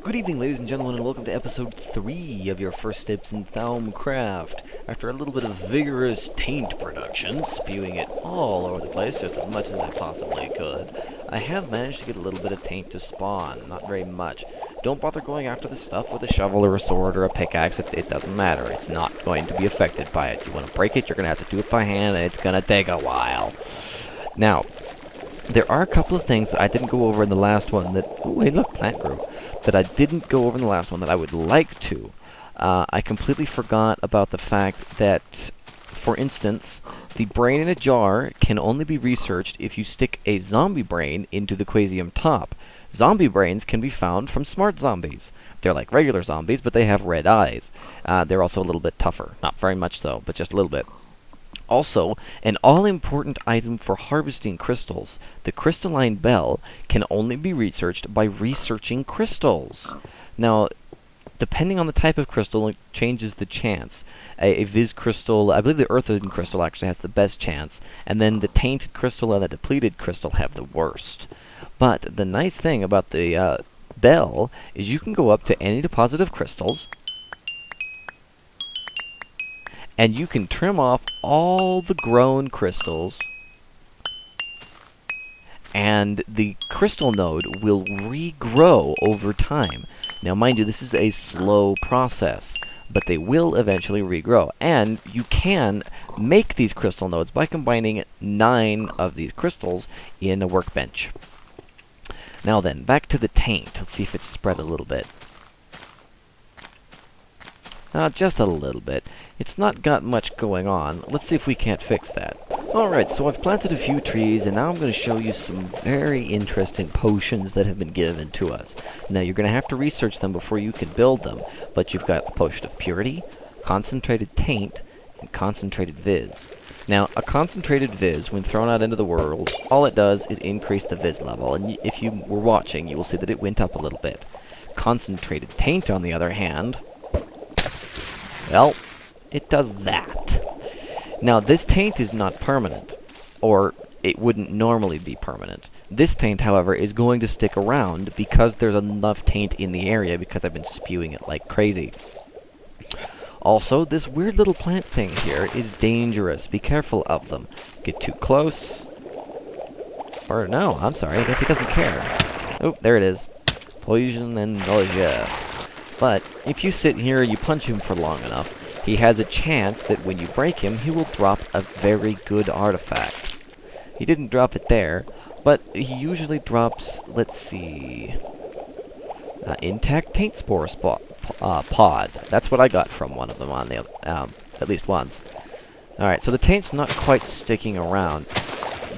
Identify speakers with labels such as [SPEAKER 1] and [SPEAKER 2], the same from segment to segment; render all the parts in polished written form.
[SPEAKER 1] Good evening, ladies and gentlemen, and welcome to episode 3 of your first steps in Thaumcraft. After a little bit of vigorous taint production, spewing it all over the place, just as much as I possibly could, I have managed to get a little bit of taint to spawn. Not very much. Don't bother going after this stuff with a shovel or a sword or a pickaxe. It doesn't matter. It's not going to be affected by it. You want to break it, you're going to have to do it by hand, and it's going to take a while. Now, there are a couple of things that I didn't go over in the last one that... Oh, hey, look, plant grew. That I didn't go over in the last one that I would like to. I completely forgot about the fact that, for instance, the brain in a jar can only be researched if you stick a zombie brain into the Quasium top. Zombie brains can be found from smart zombies. They're like regular zombies, but they have red eyes. They're also a little bit tougher. Not very much, though, but just a little bit. Also, an all-important item for harvesting crystals, the crystalline bell, can only be researched by researching crystals. Now, depending on the type of crystal, it changes the chance. A Viz crystal, I believe the earthen crystal actually has the best chance, and then the tainted crystal and the depleted crystal have the worst. But the nice thing about the bell is you can go up to any deposit of crystals, and you can trim off all the grown crystals, and the crystal node will regrow over time. Now, mind you, this is a slow process, but they will eventually regrow. And you can make these crystal nodes by combining 9 of these crystals in a workbench. Now then, back to the taint. Let's see if it's spread a little bit. Just a little bit. It's not got much going on. Let's see if we can't fix that. Alright, so I've planted a few trees, and now I'm going to show you some very interesting potions that have been given to us. Now, you're going to have to research them before you can build them, but you've got the Potion of Purity, Concentrated Taint, and Concentrated Viz. Now, a Concentrated Viz, when thrown out into the world, all it does is increase the Viz level, and if you were watching, you will see that it went up a little bit. Concentrated Taint, on the other hand, well, it does that. Now, this taint is not permanent, or it wouldn't normally be permanent. This taint, however, is going to stick around because there's enough taint in the area because I've been spewing it like crazy. Also, this weird little plant thing here is dangerous. Be careful of them. Get too close. Or no, I'm sorry, I guess he doesn't care. Oh, there it is. Poison and nausea. But if you sit here and you punch him for long enough, he has a chance that when you break him, he will drop a very good artifact. He didn't drop it there, but he usually drops, let's see, intact taint spore pod. That's what I got from one of them on the, at least once. Alright, so the taint's not quite sticking around.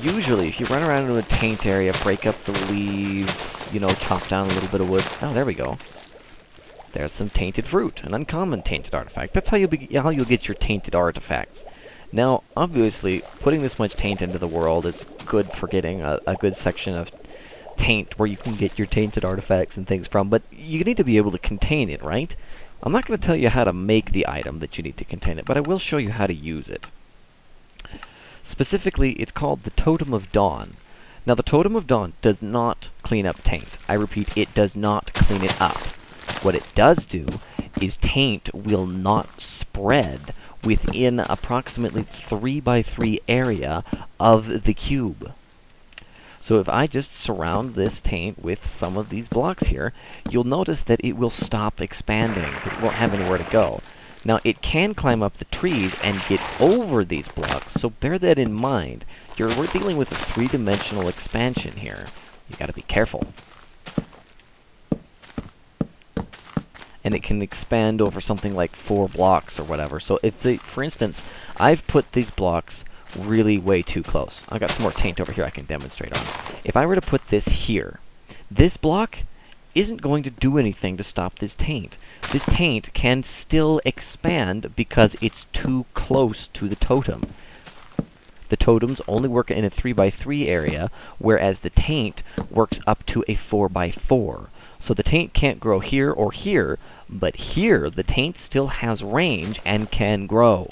[SPEAKER 1] Usually, if you run around into a taint area, break up the leaves, you know, chop down a little bit of wood. Oh, there we go. There's some tainted fruit, an uncommon tainted artifact. That's how you'll get your tainted artifacts. Now, obviously, putting this much taint into the world is good for getting a good section of taint where you can get your tainted artifacts and things from, but you need to be able to contain it, right? I'm not going to tell you how to make the item that you need to contain it, but I will show you how to use it. Specifically, it's called the Totem of Dawn. Now, the Totem of Dawn does not clean up taint. I repeat, it does not clean it up. What it does do is taint will not spread within approximately 3 by 3 area of the cube. So if I just surround this taint with some of these blocks here, you'll notice that it will stop expanding because it won't have anywhere to go. Now, it can climb up the trees and get over these blocks, so bear that in mind. We're dealing with a 3-dimensional expansion here. You gotta be careful. And it can expand over something like 4 blocks or whatever. So if for instance, I've put these blocks really way too close. I've got some more taint over here I can demonstrate on. If I were to put this here, this block isn't going to do anything to stop this taint. This taint can still expand because it's too close to the totem. The totems only work in a 3 by 3 area, whereas the taint works up to a 4 by 4. So the taint can't grow here or here, but here the taint still has range and can grow.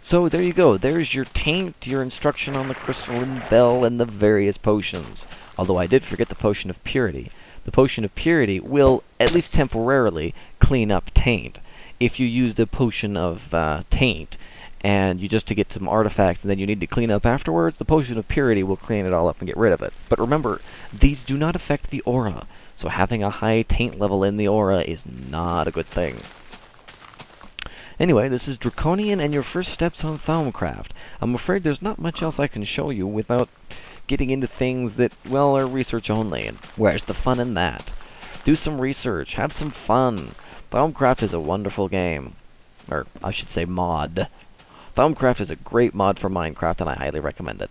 [SPEAKER 1] So there you go. There's your taint, your instruction on the crystalline bell, and the various potions. Although I did forget the potion of purity. the Potion of Purity will, at least temporarily, clean up Taint. If you use the Potion of Taint, and you just to get some artifacts and then you need to clean up afterwards, the Potion of Purity will clean it all up and get rid of it. But remember, these do not affect the aura, so having a high Taint level in the aura is not a good thing. Anyway, this is Draconian and your first steps on Thaumcraft. I'm afraid there's not much else I can show you without getting into things that, well, are research only, and where's the fun in that? Do some research, have some fun. Thaumcraft is a wonderful game. Or, I should say mod. Thaumcraft is a great mod for Minecraft, and I highly recommend it.